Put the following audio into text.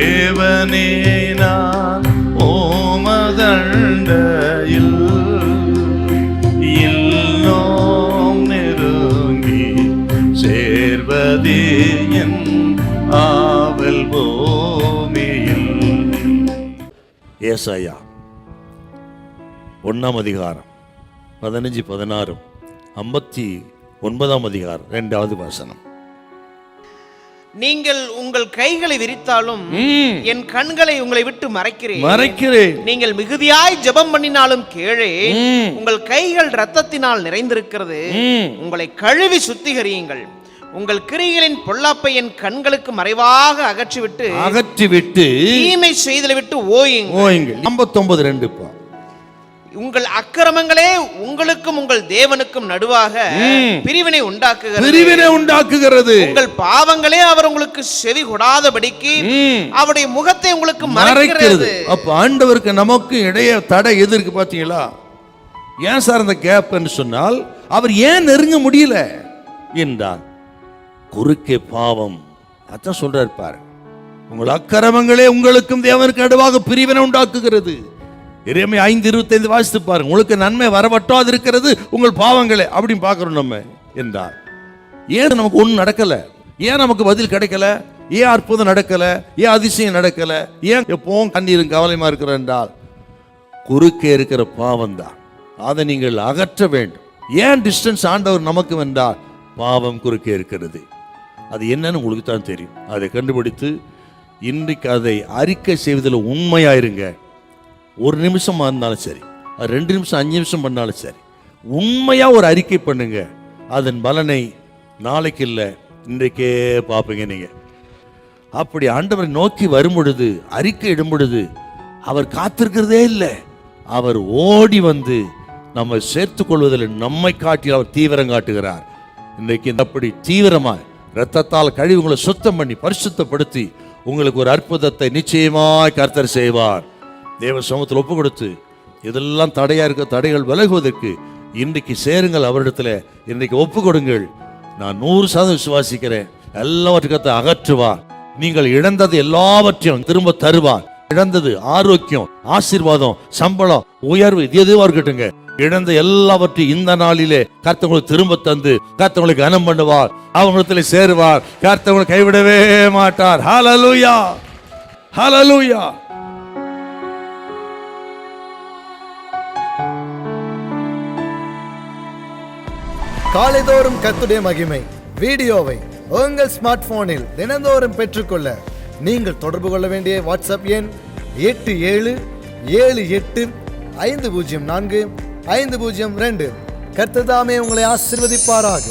தேவனே நான் ஓமதண்டையில் இன்னும் நெருங்கி சேர்வதே என் ஆவல் பூமியில். ஏசாயா 1 அதிகாரம் 15, 16, 59 அதிகாரம் 2வது வசனம். நீங்கள் உங்கள் கைகளை விரித்தாலும் என் கண்களை உங்களை விட்டு மறைக்கிறேன். நீங்கள் மிகுதியாய் ஜெபம் பண்ணினாலும் கேளேன். உங்கள் கைகள் இரத்தத்தினால் நிறைந்திருக்கிறது. உங்களை கழுவி சுத்திகரியுங்கள். உங்கள் கிரியைகளின் பொல்லாப்பை என் கண்களுக்கு மறைவாக அகற்றிவிட்டு தீமை செய்தலை விட்டு ஓயுங்கள். 59:2. உங்கள் அக்கிரமங்களே உங்களுக்கும் உங்கள் தேவனுக்கும் நடுவாக பிரிவினை உண்டாக்குகிறது. உங்கள் பாவங்களே அவர் உங்களுக்கு செவி கொடாதபடிக்கு அவருடைய முகத்தை உங்களுக்கு மறைக்கிறது. அப்ப ஆண்டவருக்கு நமக்கு இடையே தடை எது இருக்கு பாத்தீங்களா? ஏன் சார் அந்த கேப் சொன்னால் அவர் ஏன் நெருங்க முடியல என்றார். குறுக்கே பாவம். அதான் சொல்றாரு பாரு, உங்கள் அக்கிரமங்களே உங்களுக்கும் தேவனுக்கு நடுவாக பிரிவினை உண்டாக்குகிறது. எரேமியா 5:25 வாசித்து பாருங்க. உங்களுக்கு நன்மை வரவட்டாது இருக்கிறது உங்கள் பாவங்களே அப்படின்னு பார்க்கிறோம் நம்ம என்றார். ஏன் நமக்கு ஒன்றும் நடக்கல? ஏன் நமக்கு பதில் கிடைக்கல? ஏன் அற்புதம் நடக்கல? ஏன் அதிசயம் நடக்கல? ஏன் எப்பவும் கண்ணீரும் கவலையுமா இருக்கிற என்றால் குறுக்கே இருக்கிற பாவம் தான். அதை நீங்கள் அகற்ற வேண்டும். ஏன் டிஸ்டன்ஸ் ஆண்டவர் நமக்கு வென்றால் பாவம் குறுக்கே இருக்கிறது. அது என்னன்னு உங்களுக்கு தான் தெரியும். அதை கண்டுபிடித்து இன்றைக்கு அதை அறிக்கை செய்வதில் உண்மையாயிருங்க. 1 நிமிஷமா இருந்தாலும் சரி, 2 நிமிஷம் 5 நிமிஷம் பண்ணாலும் சரி, உண்மையா ஒரு அறிக்கை பண்ணுங்க. அதன் பலனை நாளைக்கு இல்லை இன்றைக்கே பார்ப்பீங்க நீங்க. அப்படி ஆண்டவரை நோக்கி வரும் பொழுது, அறிக்கை இடும் பொழுது அவர் காத்திருக்கிறதே இல்லை. அவர் ஓடி வந்து நம்மை சேர்த்துக் கொள்வதில் நம்மை காட்டி அவர் தீவிரம் காட்டுகிறார். இன்றைக்கு அப்படி தீவிரமாய் இரத்தத்தால் கழுவி உங்களை சுத்தம் பண்ணி பரிசுத்தப்படுத்தி உங்களுக்கு ஒரு அற்புதத்தை நிச்சயமாய் கர்த்தர் செய்வார். தேவ சமூகத்தில் ஒப்பு கொடுத்து இதெல்லாம் தடையா இருக்க தடைகள் விலகுவதற்கு இன்றைக்கு சேருங்கள் அவரிடத்துல. இன்றைக்கு ஒப்பு கொடுங்கள். நான் 100% விசுவாசிக்கிறேன். எல்லாவற்றுக்கத்தை அகற்றுவார். நீங்கள் இழந்தது எல்லாவற்றையும் திரும்ப தருவார். இழந்தது ஆரோக்கியம், ஆசீர்வாதம், சம்பளம், உயர்வு, இது எதுவா இருக்கட்டுங்க. இழந்த எல்லாவற்றையும் இந்த நாளிலே கர்த்தர் உங்களுக்கு திரும்ப தந்து கர்த்தர் உங்களுக்கு கனம் பண்ணுவார். அவங்களிடத்தில் சேருவார். கர்த்தர் உங்களை கைவிடவே மாட்டார். ஹல்லேலூயா, ஹல்லேலூயா. காலைதோறும் கர்த்தருடைய மகிமை வீடியோவை உங்கள் ஸ்மார்ட் போனில் தினந்தோறும் பெற்றுக்கொள்ள நீங்கள் தொடர்பு கொள்ள வேண்டிய வாட்ஸ்அப் எண் 8778504502. கர்த்தர் தாமே உங்களை ஆசீர்வதிப்பாராக.